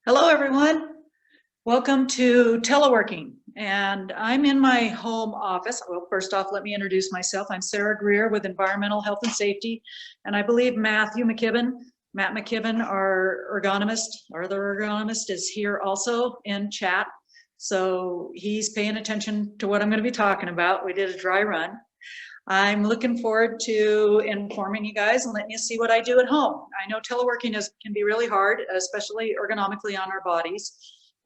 Hello, everyone. Welcome to teleworking. And I'm in my home office. Well, first off, let me introduce myself. I'm Sarah Greer with Environmental Health and Safety. And I believe Matt McKibben, our other ergonomist, is here also in chat. So he's paying attention to what I'm going to be talking about. We did a dry run. I'm looking forward to informing you guys and letting you see what I do at home. I know teleworking can be really hard, especially ergonomically on our bodies.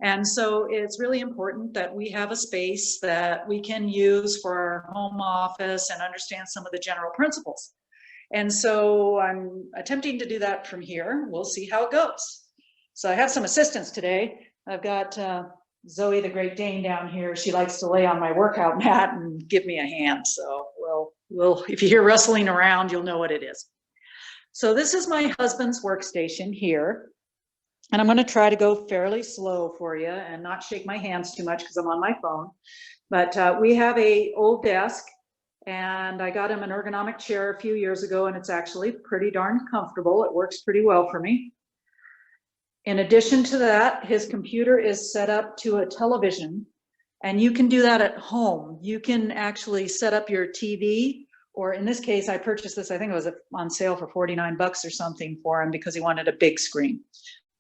And so it's really important that we have a space that we can use for our home office and understand some of the general principles. And so I'm attempting to do that from here. We'll see how it goes. So I have some assistants today. I've got Zoe, the Great Dane, down here. She likes to lay on my workout mat and give me a hand. So if you hear rustling around, you'll know what it is. So this is my husband's workstation here. And I'm going to try to go fairly slow for you and not shake my hands too much because I'm on my phone. But we have an old desk, and I got him an ergonomic chair a few years ago, and it's actually pretty darn comfortable. It works pretty well for me. In addition to that, his computer is set up to a television, and you can do that at home. You can actually set up your TV, or in this case, I purchased this, I think it was on sale for 49 bucks or something for him because he wanted a big screen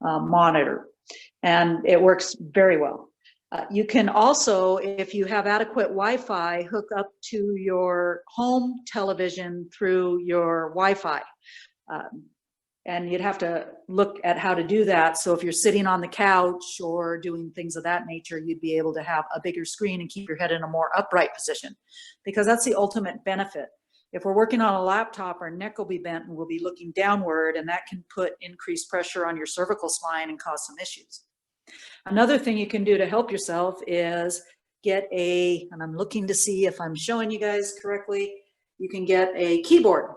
monitor, and it works very well. You can also, if you have adequate Wi-Fi, hook up to your home television through your Wi-Fi. And you'd have to look at how to do that. So if you're sitting on the couch or doing things of that nature, you'd be able to have a bigger screen and keep your head in a more upright position, because that's the ultimate benefit. If we're working on a laptop, our neck will be bent and we'll be looking downward, and that can put increased pressure on your cervical spine and cause some issues. Another thing you can do to help yourself is and I'm looking to see if I'm showing you guys correctly, you can get a keyboard.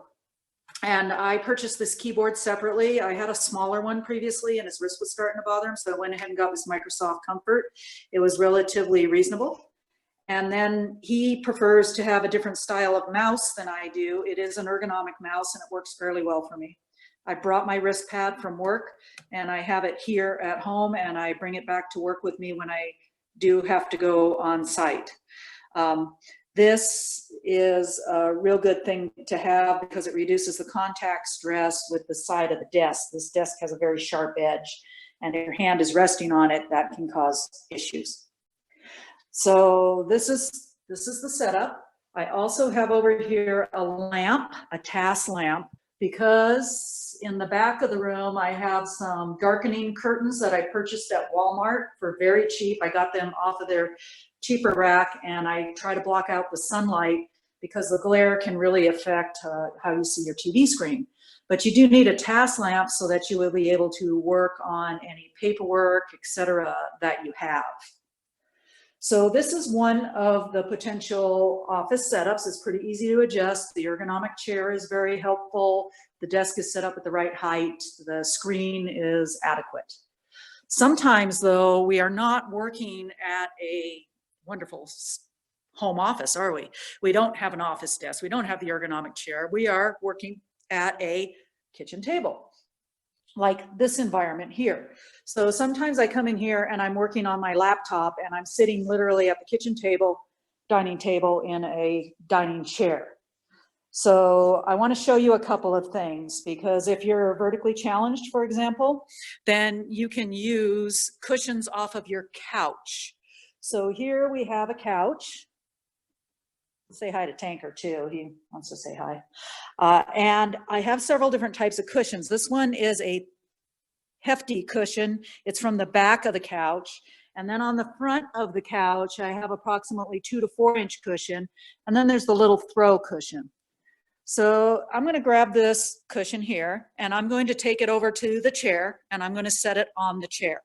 And I purchased this keyboard separately. I had a smaller one previously, and his wrist was starting to bother him, so I went ahead and got this Microsoft Comfort. It was relatively reasonable. And then he prefers to have a different style of mouse than I do. It is an ergonomic mouse, and it works fairly well for me. I brought my wrist pad from work, and I have it here at home, and I bring it back to work with me when I do have to go on site. This is a real good thing to have because it reduces the contact stress with the side of the desk. This desk has a very sharp edge, and if your hand is resting on it, that can cause issues. So this is the setup. I also have over here a lamp, a task lamp, because in the back of the room I have some darkening curtains that I purchased at Walmart for very cheap. I got them off of their cheaper rack, and I try to block out the sunlight because the glare can really affect how you see your TV screen. But you do need a task lamp so that you will be able to work on any paperwork, etc., that you have. So this is one of the potential office setups. It's pretty easy to adjust. The ergonomic chair is very helpful. The desk is set up at the right height. The screen is adequate. Sometimes, though, we are not working at a wonderful home office, are we? We don't have an office desk. We don't have the ergonomic chair. We are working at a kitchen table, like this environment here. So sometimes I come in here and I'm working on my laptop, and I'm sitting literally at the kitchen table, dining table, in a dining chair. So I want to show you a couple of things, because if you're vertically challenged, for example, then you can use cushions off of your couch. So here we have a couch. Say hi to Tanker too, he wants to say hi. And I have several different types of cushions. This one is a hefty cushion. It's from the back of the couch. And then on the front of the couch, I have approximately 2 to 4 inch cushion. And then there's the little throw cushion. So I'm going to grab this cushion here, and I'm going to take it over to the chair, and I'm going to set it on the chair,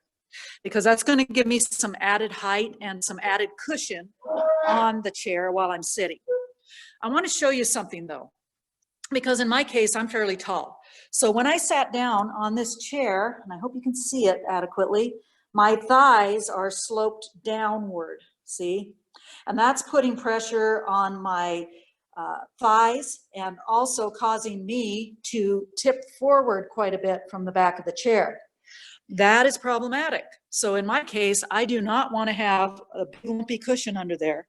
because that's going to give me some added height and some added cushion on the chair while I'm sitting. I want to show you something though, because in my case, I'm fairly tall. So when I sat down on this chair, and I hope you can see it adequately, my thighs are sloped downward, see? And that's putting pressure on my thighs, and also causing me to tip forward quite a bit from the back of the chair. That is problematic. So in my case, I do not want to have a big lumpy cushion under there.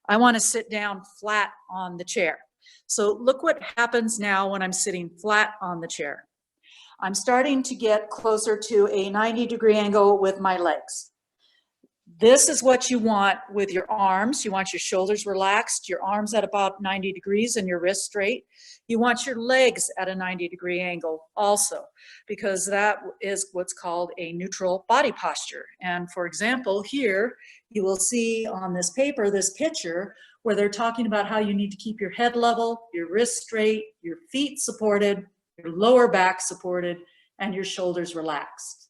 I want to sit down flat on the chair. So look what happens now when I'm sitting flat on the chair. I'm starting to get closer to a 90-degree angle with my legs. This is what you want with your arms. You want your shoulders relaxed, your arms at about 90 degrees and your wrists straight. You want your legs at a 90-degree angle also, because that is what's called a neutral body posture. And for example, here you will see on this paper, this picture, where they're talking about how you need to keep your head level, your wrists straight, your feet supported, your lower back supported, and your shoulders relaxed.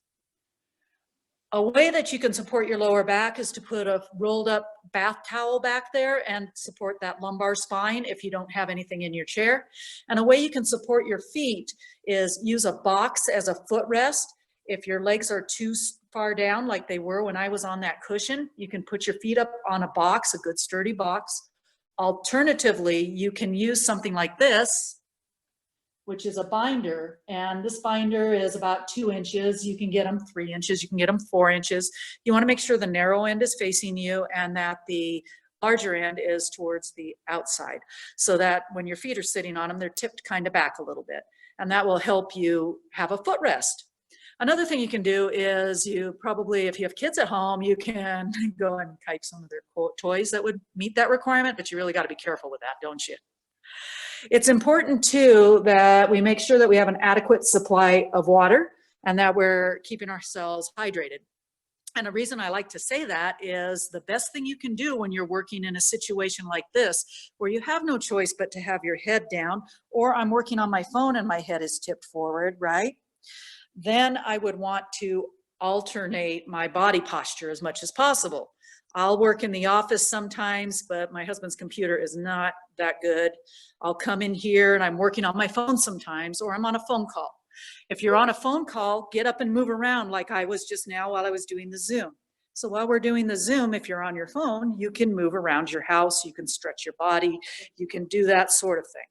A way that you can support your lower back is to put a rolled up bath towel back there and support that lumbar spine if you don't have anything in your chair. And a way you can support your feet is use a box as a footrest. If your legs are too far down like they were when I was on that cushion, you can put your feet up on a box, a good sturdy box. Alternatively, you can use something like this, which is a binder, and this binder is about 2 inches. You can get them 3 inches, you can get them 4 inches. You want to make sure the narrow end is facing you and that the larger end is towards the outside, so that when your feet are sitting on them, they're tipped kind of back a little bit, and that will help you have a footrest. Another thing you can do is you probably, if you have kids at home, you can go and kite some of their toys that would meet that requirement, but you really got to be careful with that, don't you? It's important too that we make sure that we have an adequate supply of water and that we're keeping ourselves hydrated. And a reason I like to say that is the best thing you can do when you're working in a situation like this, where you have no choice but to have your head down, or I'm working on my phone and my head is tipped forward, right? Then I would want to alternate my body posture as much as possible. I'll work in the office sometimes, but my husband's computer is not that good. I'll come in here and I'm working on my phone sometimes, or I'm on a phone call. If you're on a phone call, get up and move around like I was just now while I was doing the Zoom. So while we're doing the Zoom, if you're on your phone, you can move around your house, you can stretch your body, you can do that sort of thing.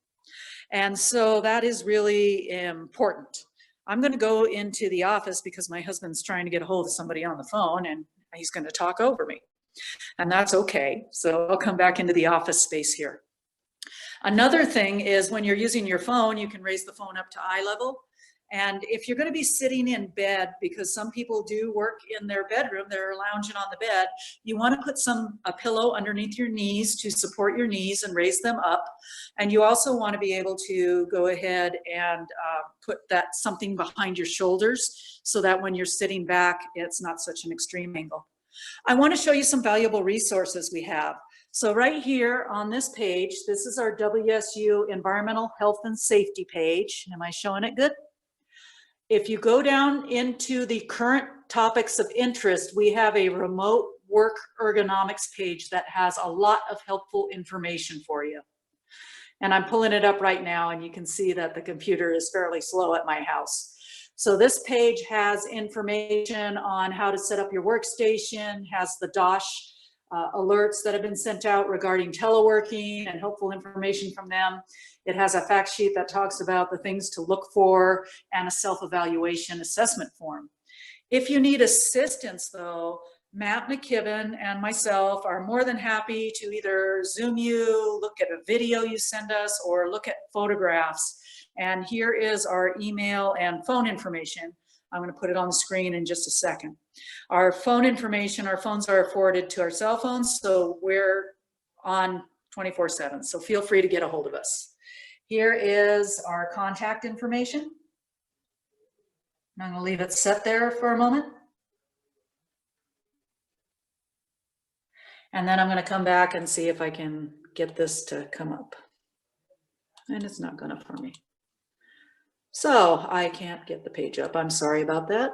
And so that is really important. I'm going to go into the office because my husband's trying to get a hold of somebody on the phone and he's going to talk over me. And that's okay. So I'll come back into the office space here. Another thing is when you're using your phone, you can raise the phone up to eye level. And if you're going to be sitting in bed, because some people do work in their bedroom, they're lounging on the bed, you want to put a pillow underneath your knees to support your knees and raise them up. And you also want to be able to go ahead and put something behind your shoulders so that when you're sitting back, it's not such an extreme angle. I want to show you some valuable resources we have. So right here on this page, this is our WSU Environmental Health and Safety page. Am I showing it good? If you go down into the current topics of interest, we have a remote work ergonomics page that has a lot of helpful information for you. And I'm pulling it up right now, and you can see that the computer is fairly slow at my house. So this page has information on how to set up your workstation, has the DOSH alerts that have been sent out regarding teleworking and helpful information from them. It has a fact sheet that talks about the things to look for and a self-evaluation assessment form. If you need assistance though, Matt McKibben and myself are more than happy to either Zoom you, look at a video you send us, or look at photographs. And here is our email and phone information. I'm going to put it on the screen in just a second. Our phone information, our phones are forwarded to our cell phones, so we're on 24/7. So feel free to get a hold of us. Here is our contact information. I'm going to leave it set there for a moment. And then I'm going to come back and see if I can get this to come up. And it's not going to for me. So I can't get the page up. I'm sorry about that.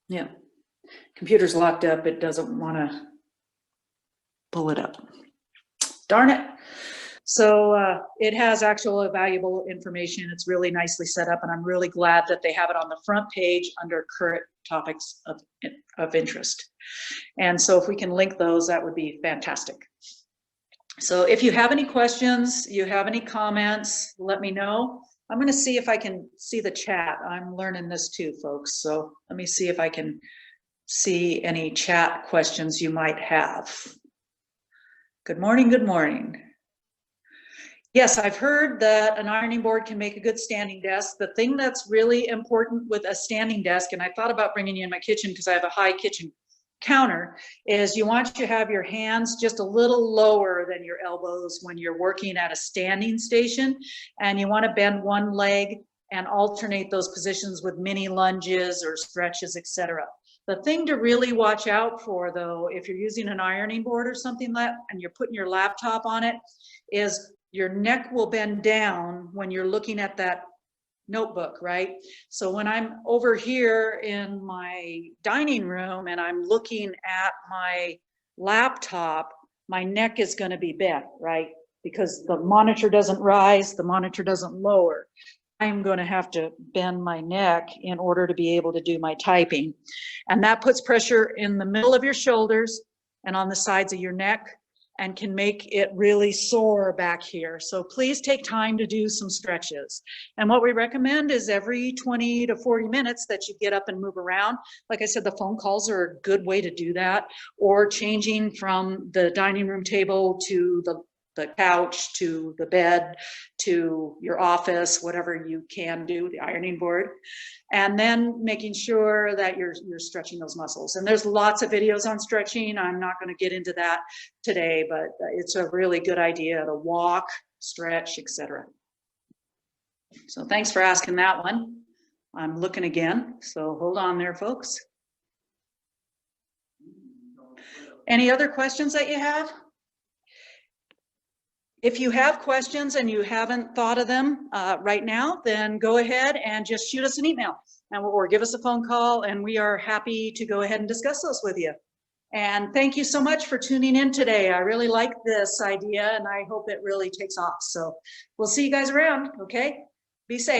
Yeah, computer's locked up. It doesn't want to pull it up. Darn it. So it has actual valuable information. It's really nicely set up, and I'm really glad that they have it on the front page under current topics of interest. And so if we can link those, that would be fantastic. So if you have any questions, you have any comments, let me know. I'm going to see if I can see the chat. I'm learning this too, folks. So let me see if I can see any chat questions you might have. Good morning, good morning. Yes, I've heard that an ironing board can make a good standing desk. The thing that's really important with a standing desk, and I thought about bringing you in my kitchen because I have a high kitchen counter, is you want to have your hands just a little lower than your elbows when you're working at a standing station, and you want to bend one leg and alternate those positions with mini lunges or stretches, etc. The thing to really watch out for, though, if you're using an ironing board or something like that and you're putting your laptop on it, is your neck will bend down when you're looking at that notebook, right? So when I'm over here in my dining room and I'm looking at my laptop, my neck is going to be bent, right? Because the monitor doesn't rise, the monitor doesn't lower. I'm going to have to bend my neck in order to be able to do my typing. And that puts pressure in the middle of your shoulders and on the sides of your neck, and can make it really sore back here. So please take time to do some stretches. And what we recommend is every 20 to 40 minutes that you get up and move around. Like I said, the phone calls are a good way to do that, or changing from the dining room table to the couch, to the bed, to your office, whatever you can do, the ironing board. And then making sure that you're stretching those muscles. And there's lots of videos on stretching. I'm not going to get into that today, but it's a really good idea to walk, stretch, etc. So thanks for asking that one. I'm looking again, so hold on there, folks. Any other questions that you have? If you have questions and you haven't thought of them right now, then go ahead and just shoot us an email or give us a phone call, and we are happy to go ahead and discuss those with you. And thank you so much for tuning in today. I really like this idea, and I hope it really takes off. So we'll see you guys around, okay? Be safe.